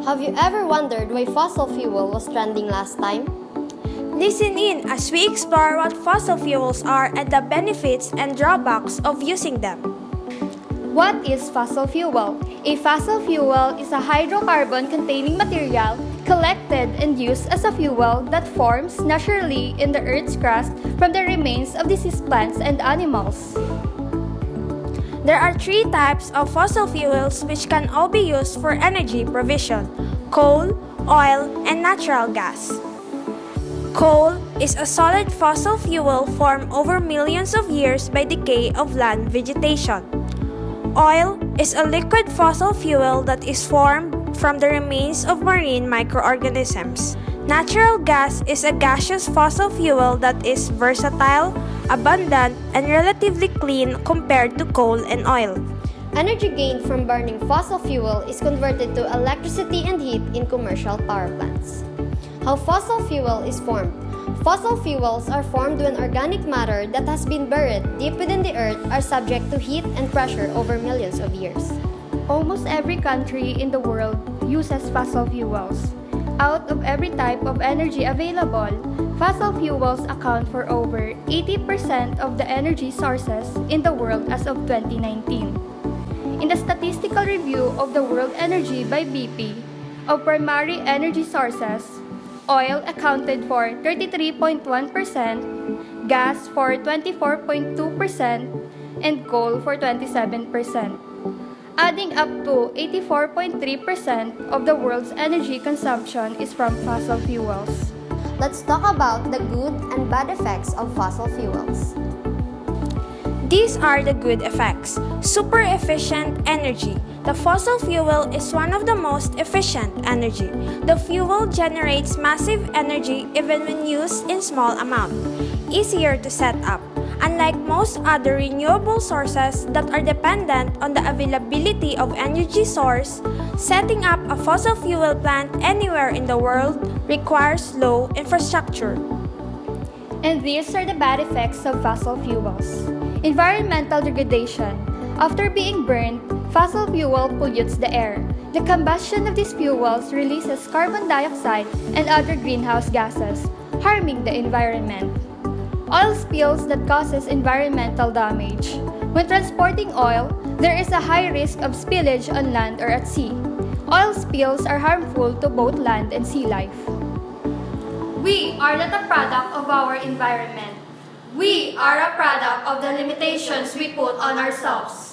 Have you ever wondered why fossil fuel was trending last time? Listen in as we explore what fossil fuels are and the benefits and drawbacks of using them. What is fossil fuel? A fossil fuel is a hydrocarbon-containing material collected and used as a fuel that forms naturally in the Earth's crust from the remains of deceased plants and animals. There are three types of fossil fuels which can all be used for energy provision: coal, oil, and natural gas. Coal is a solid fossil fuel formed over millions of years by decay of land vegetation. Oil is a liquid fossil fuel that is formed from the remains of marine microorganisms. Natural gas is a gaseous fossil fuel that is versatile, abundant, and relatively clean compared to coal and oil. Energy gained from burning fossil fuel is converted to electricity and heat in commercial power plants. How fossil fuel is formed. Fossil fuels are formed when organic matter that has been buried deep within the earth are subject to heat and pressure over millions of years. Almost every country in the world uses fossil fuels. Out of every type of energy available, fossil fuels account for over 80% of the energy sources in the world as of 2019. In the statistical review of the world energy by BP of primary energy sources, oil accounted for 33.1%, gas for 24.2%, and coal for 27%. Adding up to 84.3% of the world's energy consumption is from fossil fuels. Let's talk about the good and bad effects of fossil fuels. These are the good effects. Super efficient energy. The fossil fuel is one of the most efficient energy. The fuel generates massive energy even when used in small amount. Easier to set up. Unlike most other renewable sources that are dependent on the availability of energy source, setting up a fossil fuel plant anywhere in the world requires low infrastructure. And these are the bad effects of fossil fuels. Environmental degradation. After being burned, fossil fuel pollutes the air. The combustion of these fuels releases carbon dioxide and other greenhouse gases, harming the environment. Oil spills that causes environmental damage. When transporting oil, there is a high risk of spillage on land or at sea. Oil spills are harmful to both land and sea life. We are not a product of our environment. We are a product of the limitations we put on ourselves.